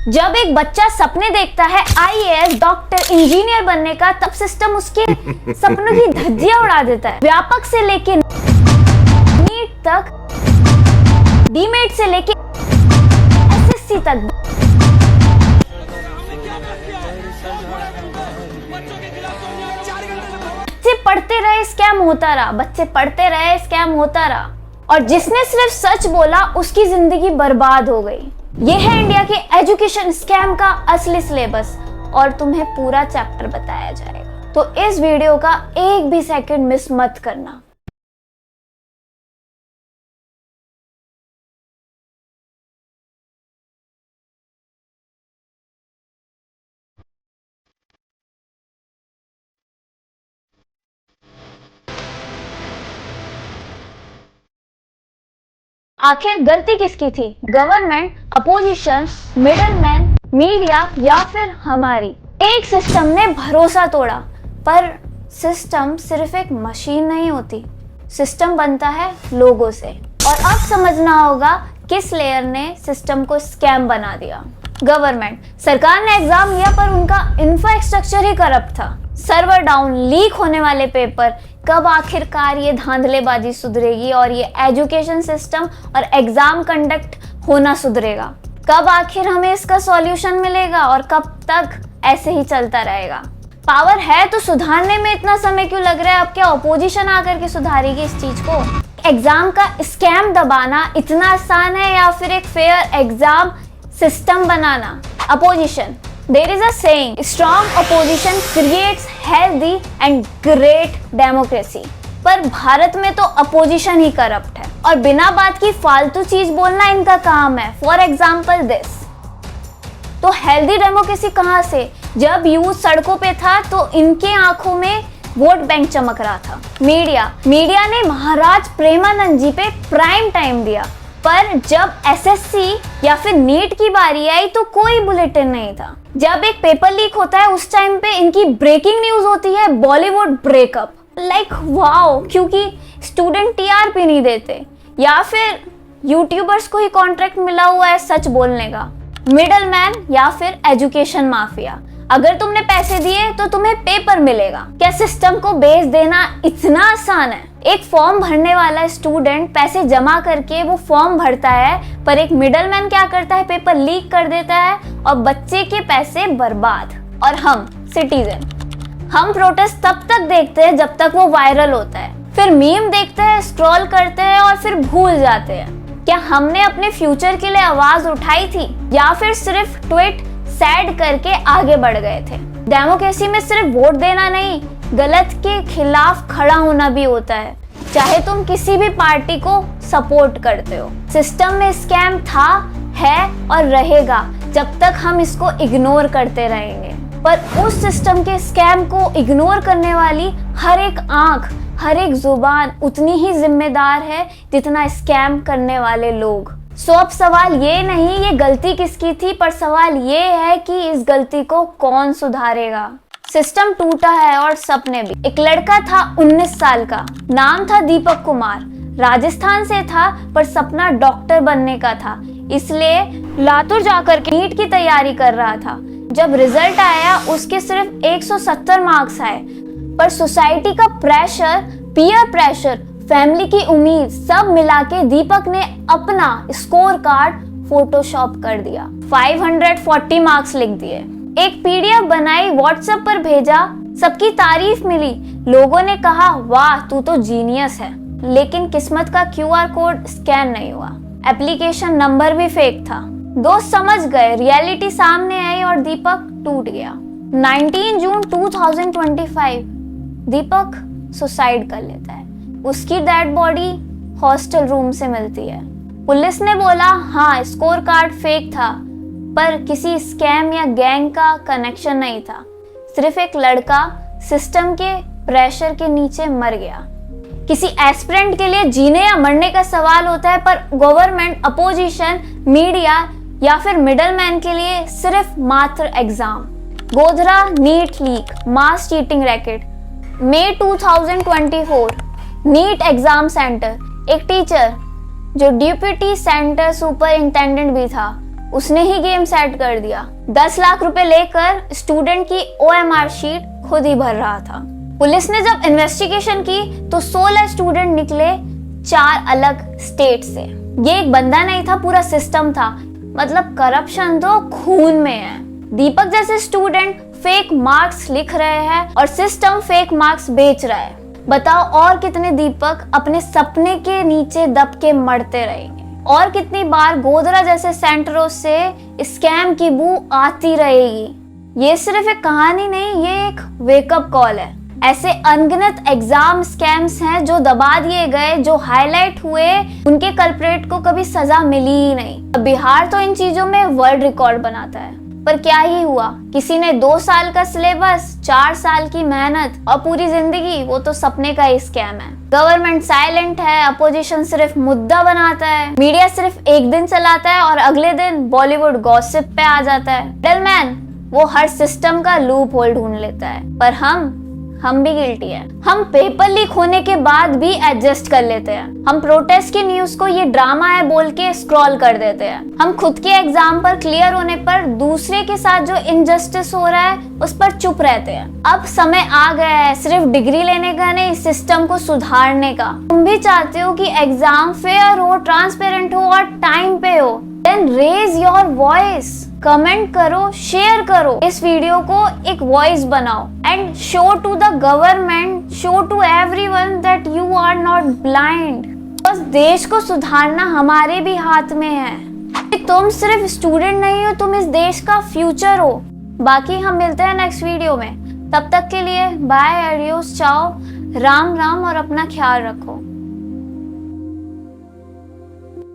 जब एक बच्चा सपने देखता है आईएएस, डॉक्टर, इंजीनियर बनने का, तब सिस्टम उसके सपनों की धज्जियां उड़ा देता है। व्यापक से लेके नीट तक, डीमेट से लेके एसएससी तक, बच्चे पढ़ते रहे स्कैम होता रहा, बच्चे पढ़ते रहे स्कैम होता रहा, और जिसने सिर्फ सच बोला उसकी जिंदगी बर्बाद हो गई। ये है इंडिया के एजुकेशन स्कैम का असली सिलेबस और तुम्हें पूरा चैप्टर बताया जाएगा, तो इस वीडियो का एक भी सेकंड मिस मत करना। आखिर गलती किसकी थी? गवर्नमेंट, अपोजिशन, मिडलमैन, मीडिया या फिर हमारी? एक सिस्टम ने भरोसा तोड़ा, पर सिस्टम सिर्फ एक मशीन नहीं होती, सिस्टम बनता है लोगों से। और अब समझना होगा किस लेयर ने सिस्टम को स्कैम बना दिया। गवर्नमेंट, सरकार ने एग्जाम लिया पर उनका इंफ्रास्ट्रक्चर ही करप्ट था। सर्वर डाउन, लीक होने वाले पेपर। कब आखिरकार ये धांधलेबाजी सुधरेगी और ये एजुकेशन सिस्टम और एग्जाम कंडक्ट होना सुधरेगा? कब आखिर हमें इसका सॉल्यूशन मिलेगा और कब तक ऐसे ही चलता रहेगा? पावर है तो सुधारने में इतना समय क्यों लग रहा है? अब क्या अपोजिशन आकर के सुधारेगी इस चीज को? एग्जाम का स्कैम दबाना इतना आसान है या फिर एक fair exam system banana? Opposition, there is a saying, strong opposition creates healthy and great democracy। पर भारत में तो अपोजिशन ही करप्ट है और बिना बात की फालतू चीज बोलना इनका काम है। For example this. तो हेल्दी डेमोक्रेसी कहाँ से? जब यूथ सड़कों पे था तो इनके आंखों में वोट बैंक चमक रहा था। मीडिया ने महाराज प्रेमानंद जी पे प्राइम टाइम दिया, पर जब एसएससी या फिर नीट की बारी आई तो कोई बुलेटिन नहीं था। जब एक पेपर लीक होता है उस टाइम पे इनकी ब्रेकिंग न्यूज होती है, बॉलीवुड ब्रेकअप। लाइक वाओ, क्योंकि स्टूडेंट टीआरपी नहीं देते या फिर यूट्यूबर्स को ही कॉन्ट्रैक्ट मिला हुआ है सच बोलने का। मिडलमैन या फिर एजुकेशन माफिया, अगर तुमने पैसे दिए तो तुम्हें पेपर मिलेगा। क्या सिस्टम को बेच देना इतना आसान है? एक फॉर्म भरने वाला स्टूडेंट पैसे जमा करके वो फॉर्म भरता है, पर एक मिडलमैन क्या करता है? पेपर लीक कर देता है और बच्चे के पैसे बर्बाद। और हम सिटीजन, हम प्रोटेस्ट तब तक देखते हैं जब तक वो वायरल होता है, फिर मीम देखते हैं, स्क्रॉल करते हैं और फिर भूल जाते हैं। क्या हमने अपने फ्यूचर के लिए आवाज उठाई थी या फिर सिर्फ ट्वीट सैड करके आगे बढ़ गए थे? डेमोक्रेसी में सिर्फ वोट देना नहीं, गलत के खिलाफ खड़ा होना भी होता है, चाहे तुम किसी भी पार्टी को सपोर्ट करते हो। सिस्टम में स्कैम था, है और रहेगा जब तक हम इसको इग्नोर करते रहेंगे। पर उस सिस्टम के स्कैम को इग्नोर करने वाली हर एक आंख, हर एक जुबान उतनी ही जिम्मेदार है जितना स्कैम करने वाले लोग। सो अब सवाल ये नहीं ये गलती किसकी थी, पर सवाल ये है कि इस गलती को कौन सुधारेगा। सिस्टम टूटा है और सपने भी। एक लड़का था 19 साल का, नाम था दीपक कुमार, राजस्थान से था पर सपना डॉक्टर बनने का था, इसलिए लातूर जाकर के नीट की तैयारी कर रहा था। जब रिजल्ट आया उसके सिर्फ 170 मार्क्स आए, पर सोसाइटी का प्रेशर, पीयर प्रेशर, फैमिली की उम्मीद सब मिला के दीपक ने अपना स्कोर कार्ड फोटोशॉप कर दिया। 540 मार्क्स लिख दिए, एक पीडीएफ बनाई, व्हाट्सएप पर भेजा, सबकी तारीफ मिली, लोगों ने कहा वाह तू तो जीनियस है। लेकिन किस्मत का क्यूआर कोड स्कैन नहीं हुआ, एप्लीकेशन नंबर भी फेक था। दोस्त समझ गए, रियलिटी सामने आई और दीपक टूट गया। 19 जून 2025 दीपक सुसाइड कर लेता है। उसकी डेड बॉडी हॉस्टल रूम से मिलती है। पुलिस ने बोला हाँ स्कोर कार्ड फेक था, पर किसी स्कैम या गैंग का कनेक्शन नहीं था, सिर्फ एक लड़का सिस्टम के प्रेशर के नीचे मर गया। किसी एस्पिरेंट के लिए जीने या मरने का सवाल होता है, पर गवर्नमेंट, अपोजिशन, मीडिया या फिर मिडलमैन के लिए सिर्फ मात्र एग्जाम। गोधरा नीट लीक, मास चीटिंग रैकेट। मई 2024 नीट एग्जाम सेंटर, एक टीचर जो डिप्टी सेंटर सुपरिंटेंडेंट भी था, उसने ही गेम सेट कर दिया। 10 लाख रुपए लेकर स्टूडेंट की OMR शीट खुद ही भर रहा था। पुलिस ने जब इन्वेस्टिगेशन की तो 16 स्टूडेंट निकले 4 अलग स्टेट से। ये एक बंदा नहीं था, पूरा सिस्टम था। मतलब करप्शन तो खून में है। दीपक जैसे स्टूडेंट फेक मार्क्स लिख रहे हैं और सिस्टम फेक मार्क्स बेच रहा है। बताओ और कितने दीपक अपने सपने के नीचे दब के मरते रहेंगे, और कितनी बार गोधरा जैसे सेंटरों से स्कैम की बू आती रहेगी। ये सिर्फ एक कहानी नहीं, ये एक वेकअप कॉल है। ऐसे अनगिनत एग्जाम स्कैम्स हैं जो दबा दिए गए, जो हाईलाइट हुए, उनके कल्प्रेट को कभी सजा मिली ही नहीं। बिहार तो इन चीजों में वर्ल्ड रिकॉर्ड बनाता है, पर क्या ही हुआ? किसी ने 2 साल का सिलेबस, 4 साल की मेहनत और पूरी जिंदगी, वो तो सपने का ही स्कैम है। गवर्नमेंट साइलेंट है, अपोजिशन सिर्फ मुद्दा बनाता है, मीडिया सिर्फ एक दिन चलाता है और अगले दिन बॉलीवुड गॉसिप पे आ जाता है। मिडलमैन वो हर सिस्टम का लूप होल ढूंढ लेता है, पर हम भी गिल्टी है। हम पेपर लीक होने के बाद भी एडजस्ट कर लेते हैं। हम प्रोटेस्ट की न्यूज को ये ड्रामा है बोल के स्क्रॉल कर देते हैं। हम खुद के एग्जाम पर क्लियर होने पर दूसरे के साथ जो इनजस्टिस हो रहा है उस पर चुप रहते हैं। अब समय आ गया है सिर्फ डिग्री लेने का नहीं, सिस्टम को सुधारने का। तुम भी चाहते हो कि एग्जाम फेयर हो, ट्रांसपेरेंट हो और टाइम पे हो? Then raise your voice, comment करो, शेयर करो, इस वीडियो को एक वॉइस बनाओ and show to the government, show to everyone that you are not blind. बस देश को सुधारना हमारे भी हाथ में है। तुम सिर्फ स्टूडेंट नहीं हो, तुम इस देश का फ्यूचर हो। बाकी हम मिलते हैं नेक्स्ट वीडियो में। तब तक के लिए बाय, एडियोस, चाओ, राम राम और अपना ख्याल रखो।